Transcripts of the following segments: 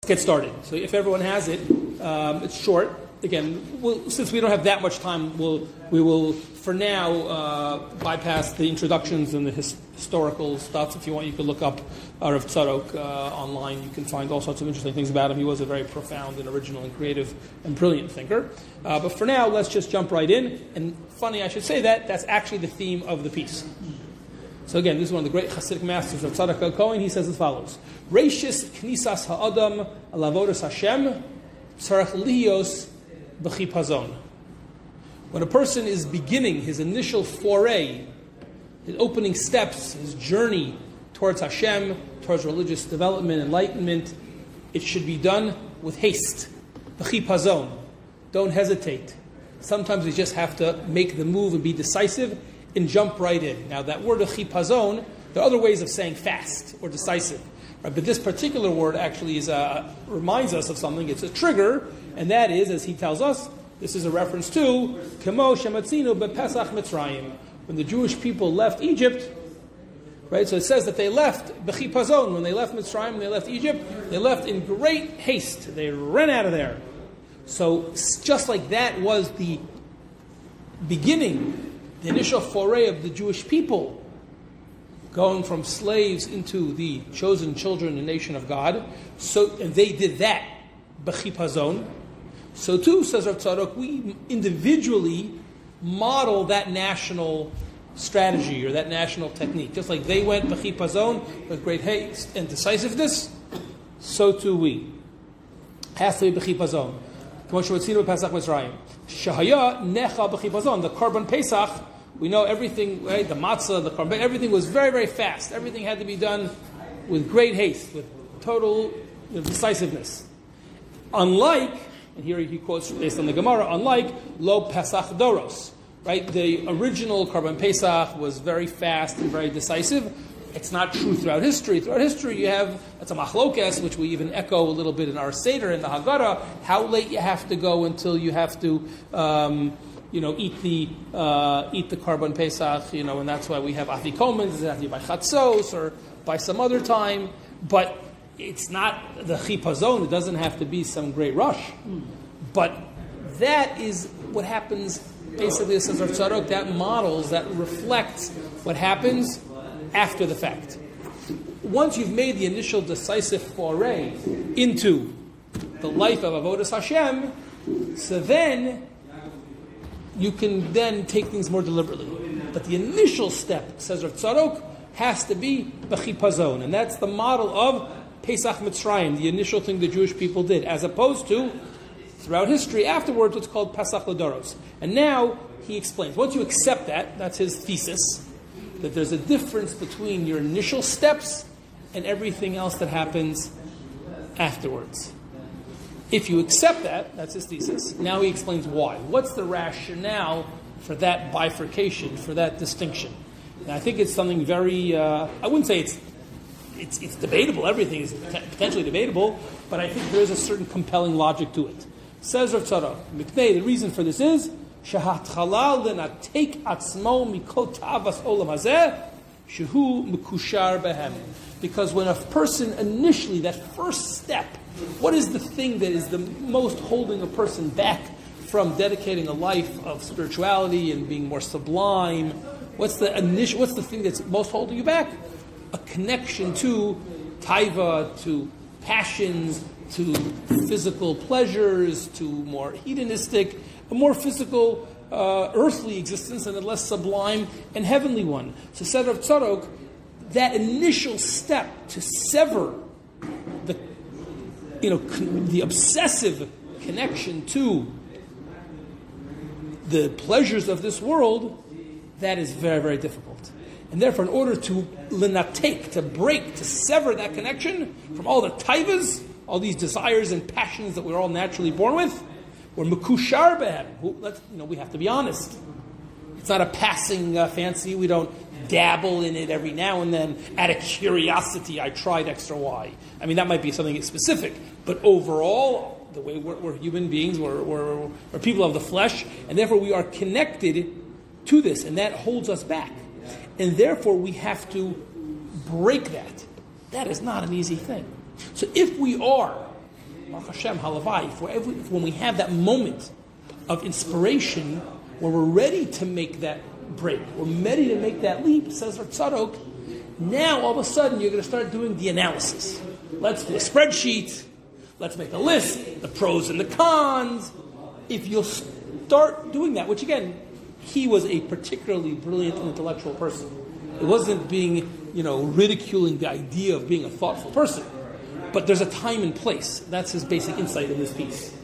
get started. So if everyone has it, it's short. Again, since we don't have that much time, we will for now bypass the introductions and the historical stuff. If you want, you can look up Rav Tzadok online. You can find all sorts of interesting things about him. He was a very profound and original and creative and brilliant thinker. But for now, let's just jump right in. And funny, I should say that's actually the theme of the piece. So again, this is one of the great Hasidic masters of Tzadok HaKohen. He says as follows: Reishis knisas ha'adam alavodas Hashem tzarech lios b'chipazon. When a person is beginning his initial foray, his opening steps, his journey towards Hashem, towards religious development, enlightenment, it should be done with haste. B'chipazon. Don't hesitate. Sometimes we just have to make the move and be decisive and jump right in. Now that word of chipazon, there are other ways of saying fast or decisive. Right? But this particular word actually reminds us of something. It's a trigger, and that is, as he tells us, this is a reference to Kemo Shematzinu bePesach Mitzrayim. When the Jewish people left Egypt, right? So it says that they left b'chipazon. When they left Mitzrayim, when they left Egypt, they left in great haste. They ran out of there. So just like that was the beginning, the initial foray of the Jewish people, going from slaves into the chosen children and nation of God. So, and they did that b'chipazon. So too, says Rav Tzadok, we individually model that national strategy or that national technique. Just like they went b'chipazon with great haste and decisiveness, so too we. Has to be b'chipazon. Shahaya necha b'chipazon. The Korban Pesach, we know everything, right? The matzah, the korban, everything was very, very fast. Everything had to be done with great haste, with total decisiveness. Unlike, and here he quotes based on the Gemara, unlike Lo Pesach Doros, right? The original Korban Pesach was very fast and very decisive. It's not true throughout history. Throughout history, you have, that's a machlokes, which we even echo a little bit in our Seder, in the Haggadah, how late you have to go until you have to, eat the Korban Pesach, and that's why we have Afikomen, does it have to be by Chatzos or by some other time, but it's not the chipazon, it doesn't have to be some great rush. But that is what happens, basically, says Rav Tzadok, that models, that reflects what happens after the fact. Once you've made the initial decisive foray into the life of Avodas Hashem, so then you can then take things more deliberately. But the initial step, says Rav Tzadok, has to be b'chipazon, and that's the model of Pesach Mitzrayim, the initial thing the Jewish people did, as opposed to, throughout history, afterwards, what's called Pesach Ladoros. And now, he explains, once you accept that, that's his thesis, that there's a difference between your initial steps and everything else that happens afterwards. If you accept that, that's his thesis, now he explains why. What's the rationale for that bifurcation, for that distinction? And I think it's something very, I wouldn't say it's debatable, everything is potentially debatable, but I think there is a certain compelling logic to it. Says Rav Tzadok, the reason for this is, Shahatchalal lenatek atzmo mikol ta'avas olam hazeh, shehu mekushar behem. Because when a person initially, that first step, what is the thing that is the most holding a person back from dedicating a life of spirituality and being more sublime? What's the thing that's most holding you back? A connection to taiva, to passions, to physical pleasures, to more hedonistic, a more physical, earthly existence, and a less sublime and heavenly one. So said Rav Tzadok, that initial step to sever the obsessive connection to the pleasures of this world, that is very, very difficult. And therefore, in order to linatake, to break, to sever that connection from all the taivas, all these desires and passions that we're all naturally born with, we're mekushar behem. We have to be honest. It's not a passing fancy. We don't dabble in it every now and then. Out of curiosity, I tried X or Y. I mean, that might be something specific. But overall, the way we're human beings, we're people of the flesh, and therefore we are connected to this, and that holds us back. And therefore we have to break that. That is not an easy thing. So if we are Baruch Hashem, halavai, when we have that moment of inspiration where we're ready to make that break, we're ready to make that leap, says our tzadok, now all of a sudden you're going to start doing the analysis. Let's do a spreadsheet, let's make a list, the pros and the cons. If you'll start doing that, which again, he was a particularly brilliant intellectual person. It wasn't being, ridiculing the idea of being a thoughtful person. But there's a time and place. That's his basic insight in this piece.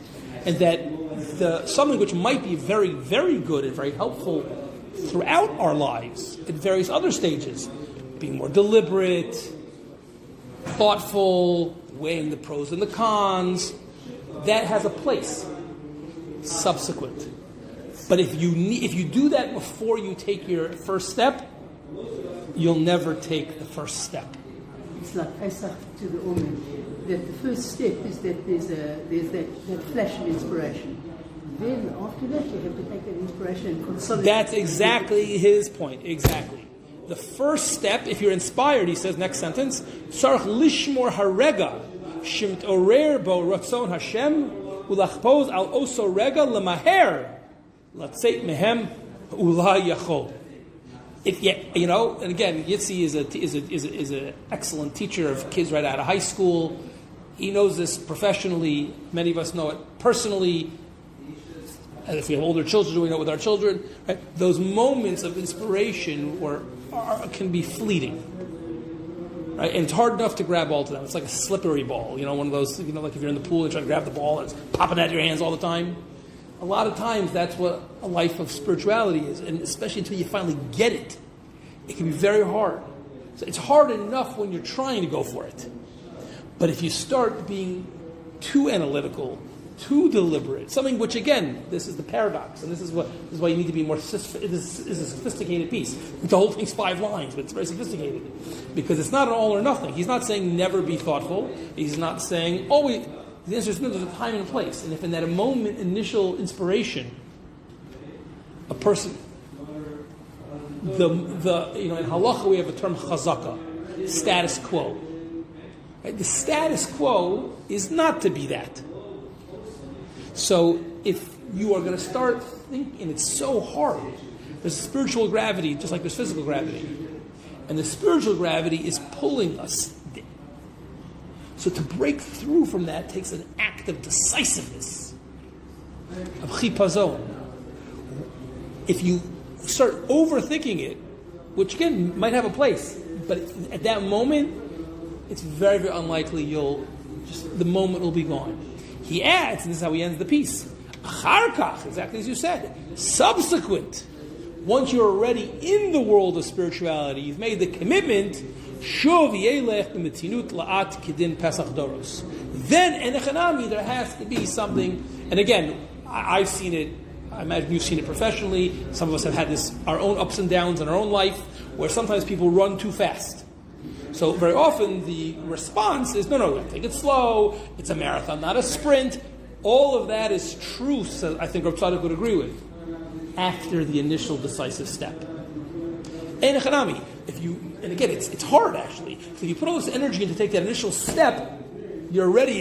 And that something which might be very, very good and very helpful throughout our lives at various other stages, being more deliberate, thoughtful, weighing the pros and the cons, that has a place subsequent. But if you do that before you take your first step, you'll never take the first step. It's like Pesach to the Omen, that the first step is that there's that flash of inspiration. Then after that you have to take that inspiration and consolidate. That's exactly his point. Exactly. The first step, if you're inspired, he says, next sentence, Tzarich lishmor harega shimt orer bo ratzon Hashem ulachpoz al oso rega lemaher latzeit mehem ula yachol. And again, Yitzi is an excellent teacher of kids right out of high school. He knows this professionally. Many of us know it personally. And if we have older children, we know it with our children. Right? Those moments of inspiration can be fleeting. Right? And it's hard enough to grab all to them. It's like a slippery ball. One of those, like if you're in the pool and try to grab the ball and it's popping out of your hands all the time. A lot of times that's what a life of spirituality is. And especially until you finally get it, it can be very hard. So it's hard enough when you're trying to go for it. But if you start being too analytical, too deliberate, something which, again, this is the paradox, and this is why you need to be more sophisticated. This is a sophisticated piece. The whole thing's 5 lines, but it's very sophisticated. Because it's not an all or nothing. He's not saying never be thoughtful. He's not saying always. The answer is no, there's a time and a place. And if in that moment, initial inspiration, a person, in halacha we have a term chazaka, status quo. Right? The status quo is not to be that. So if you are going to start thinking, it's so hard. There's spiritual gravity, just like there's physical gravity. And the spiritual gravity is pulling us. So to break through from that takes an act of decisiveness, of chipazon. If you start overthinking it, which again might have a place, but at that moment, it's very, very unlikely the moment will be gone. He adds, and this is how he ends the piece, achar kach, exactly as you said, subsequent, once you're already in the world of spirituality, you've made the commitment, shuv yelech b'metzinut la'at kidin pesach doros. Then, enechanami, there has to be something, and again, I've seen it, I imagine you've seen it professionally, some of us have had our own ups and downs in our own life, where sometimes people run too fast. So very often the response is, no, take it slow, it's a marathon, not a sprint. All of that is true, so I think Rav Tzadok would agree with, after the initial decisive step. Enechanami, and again, it's hard actually. So if you put all this energy into take that initial step, you're ready,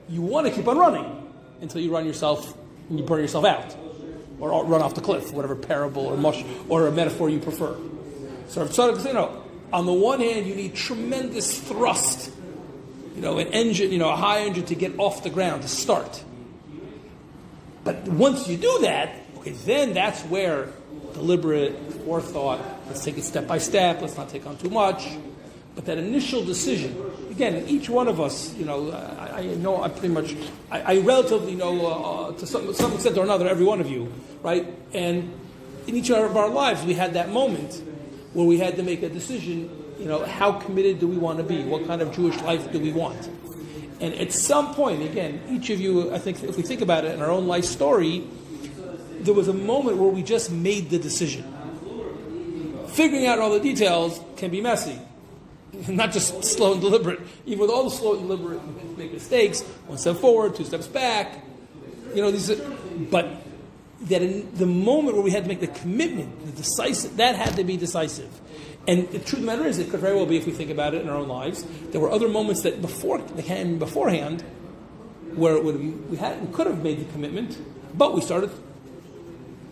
you want to keep on running until you run yourself and you burn yourself out. Or run off the cliff, whatever parable or mush or a metaphor you prefer. So Rav Tzadok says, on the one hand, you need tremendous thrust, an engine, a high engine to get off the ground, to start. But once you do that, then that's where deliberate forethought, let's take it step by step, let's not take on too much. But that initial decision, again, each one of us, I know I relatively know to some extent or another, every one of you, right? And in each of our lives, we had that moment where we had to make a decision, how committed do we want to be? What kind of Jewish life do we want? And at some point, again, each of you, I think, if we think about it in our own life story, there was a moment where we just made the decision. Figuring out all the details can be messy. Not just slow and deliberate. Even with all the slow and deliberate, you can make mistakes. 1 step forward, 2 steps back. But that in the moment where we had to make the commitment, the decisive, that had to be decisive. And the truth of the matter is, it could very well be, if we think about it in our own lives, there were other moments that came beforehand where we could have made the commitment, but we started,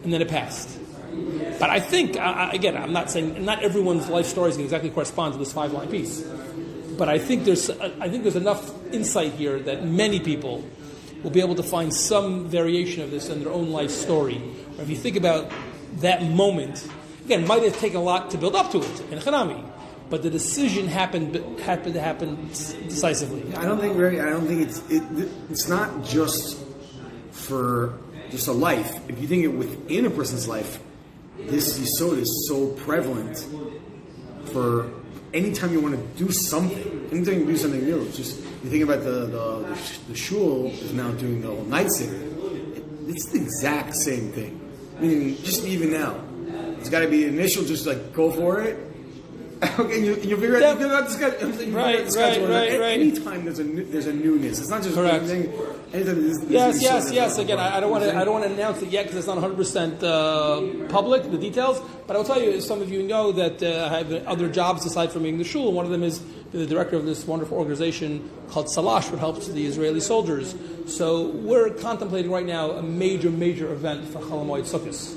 and then it passed. But I think, again, I'm not saying not everyone's life story is going to exactly correspond to this 5-line piece, but I think there's enough insight here that many people will be able to find some variation of this in their own life story. Or if you think about that moment, again, it might have taken a lot to build up to it in Hanami, but the decision happened to happen decisively. I don't think it's not just for just a life. If you think it within a person's life, this yesod is so prevalent for anytime you want to do something. Anytime you do something new, it's just you think about the shul is now doing the night seder. It's the exact same thing. I mean, just even now, it's got to be initial. Just like go for it. Okay, you figure out this guy. Right. Anytime there's a newness, it's not just correct. Anything. Yes. Again, I don't want to announce it yet because it's not 100% public, the details. But I will tell you, as some of you know, that I have other jobs aside from being the shul. One of them is the director of this wonderful organization called Salash, which helps the Israeli soldiers. So we're contemplating right now a major event for Chol Hamoed Sukkos.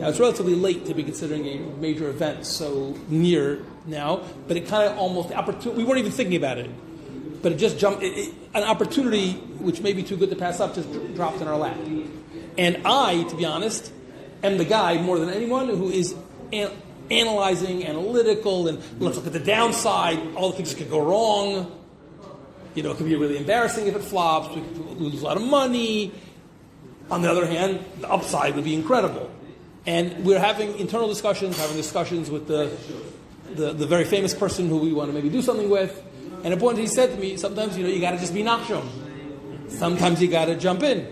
Now, it's relatively late to be considering a major event so near now, but it kind of almost, we weren't even thinking about it, but it just jumped, an opportunity which may be too good to pass up just dropped in our lap. And I, to be honest, am the guy more than anyone who is analyzing, analytical, and let's look at the downside, all the things that could go wrong. It could be really embarrassing if it flops, we could lose a lot of money. On the other hand, the upside would be incredible. And we're having internal discussions, with the very famous person who we want to maybe do something with. And at a point he said to me, sometimes, you got to just be nachshon. Sometimes you got to jump in.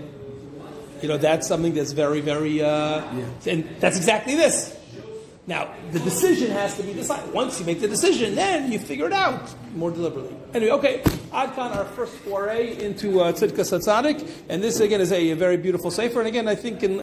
That's something that's very, very, and that's exactly this. Now, the decision has to be decided. Once you make the decision, then you figure it out more deliberately. Anyway, okay, Ad Kan, our first foray into Tzidkas HaTzadik. And this, again, is a very beautiful sefer. And again, I think in